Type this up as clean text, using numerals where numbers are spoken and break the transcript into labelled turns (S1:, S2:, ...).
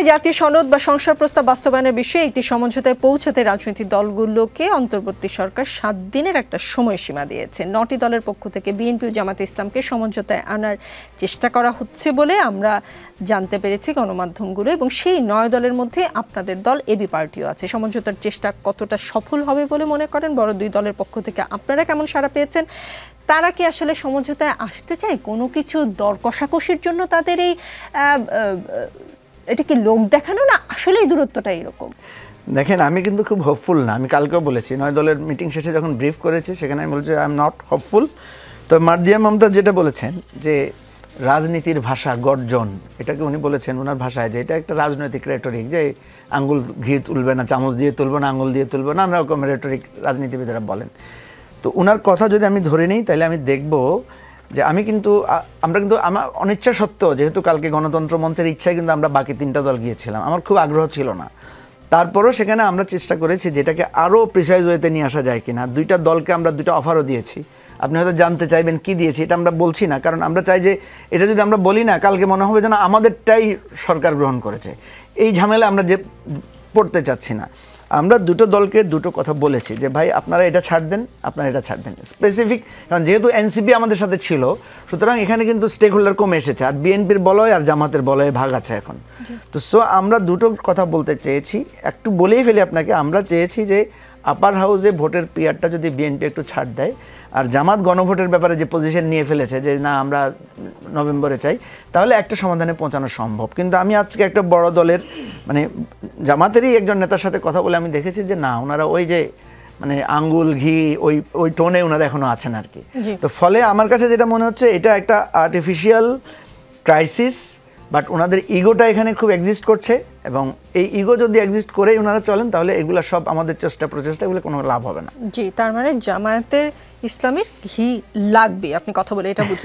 S1: জাতীয় সনদ বা সংস্কার প্রস্তাব বাস্তবায়নের বিষয়ে একটি সমঝোতায় পৌঁছাতে রাজনৈতিক দলগুলোকে অন্তর্বর্তী সরকার 7 দিনের একটা সময়সীমা দিয়েছে। 9টি দলের পক্ষ থেকে বিএনপি ও জামাতে ইসলামকে সমঝোতায় আনার চেষ্টা করা হচ্ছে বলে আমরা জানতে পেরেছি গণমাধ্যমগুলো, এবং সেই 9 দলের মধ্যে আপনাদের দল এবি পার্টিও আছে। সমঝোতার চেষ্টা কতটা সফল হবে বলে মনে করেন? বড় দুই দলের পক্ষ থেকে আপনারা কেমন সাড়া পেয়েছেন? তারা কি আসলে সমঝোতায় আসতে চায়? কোনো কিছু দর কষাকষির জন্য তাদের এই এটা কি লোক দেখানো, না আসলে এই দূরত্বটা এরকম?
S2: দেখেন, আমি কিন্তু খুব হোপফুল না। আমি কালকেও বলেছি, 9 দলের মিটিং শেষে যখন ব্রিফ করেছে সেখানে আমি বলছি আই এম নট হোপফুল। তো মার্জিয়া মমতাজ যেটা বলেছেন যে রাজনীতির ভাষা গর্জন, এটাকে উনি বলেছেন ওনার ভাষায় যে এটা একটা রাজনৈতিক রেটরিক, যে আঙ্গুল ঘি তুলবে না, চামচ দিয়ে তুলবে না, আঙ্গুল দিয়ে তুলবে না, নানা রকমের রেটরিক রাজনীতিবিদেরা বলেন। তো ওনার কথা যদি আমি ধরে নিই তাহলে আমি দেখব যে আমরা কিন্তু আমার অনিচ্ছা সত্ত্বেও, যেহেতু কালকে গণতন্ত্র মঞ্চের ইচ্ছায় কিন্তু আমরা বাকি 3টা দল গিয়েছিলাম, আমার খুব আগ্রহ ছিল না। তারপরও সেখানে আমরা চেষ্টা করেছি যেটাকে আরও প্রিসাইজ ওয়েতে নিয়ে আসা যায় কিনা। 2টা দলকে আমরা 2টা অফারও দিয়েছি। আপনি হয়তো জানতে চাইবেন কি দিয়েছি, এটা আমরা বলছি না, কারণ আমরা চাই যে এটা যদি আমরা বলি না কালকে মনে হবে যেন আমাদেরটাই সরকার গ্রহণ করেছে। এই ঝামেলা আমরা যে পড়তে চাচ্ছি না। আমরা 2টো দলকে 2টো কথা বলেছি যে ভাই আপনারা এটা ছাড় দেন, আপনারা এটা ছাড় দেন স্পেসিফিক, কারণ যেহেতু এনসিপি আমাদের সাথে ছিল, সুতরাং এখানে কিন্তু স্টেক হোল্ডার কমে এসেছে, আর বিএনপির বলয় আর জামাতের বলয়ে ভাগ আছে এখন। তো আমরা 2টো কথা বলতে চেয়েছি। একটু বলেই ফেলি আপনাকে, আমরা চেয়েছি যে আপার হাউসে ভোটের পিরিয়ডটা যদি বিএনপি একটু ছাড় দেয়, আর জামাত গণভোটের ব্যাপারে যে পজিশন নিয়ে ফেলেছে যে না আমরা নভেম্বরে চাই, তাহলে একটা সমাধানে পৌঁছানো সম্ভব। কিন্তু আমি আজকে একটা বড় দলের মানে জামাতেরই একজন নেতার সাথে কথা বলে আমি দেখেছি যে না, ওনারা ওই যে মানে আঙ্গুল ঘি ওই টোনে ওনারা এখনো আছেন আর কি। তো ফলে আমার কাছে যেটা মনে হচ্ছে এটা একটা আর্টিফিশিয়াল ক্রাইসিস, বাট ওনাদের ইগোটা এখানে খুব এক্সিস্ট করছে, এবং এই ইগো যদি এক্সিস্ট করেই ওনারা চলেন তাহলে এগুলো সব আমাদের প্রচেষ্টা এগুলো কোনো লাভ হবে না।
S1: জি, তার মানে জামায়াতের ইসলামের ঘি লাগবে, আপনি কথা বলে এটা বুঝেছেন।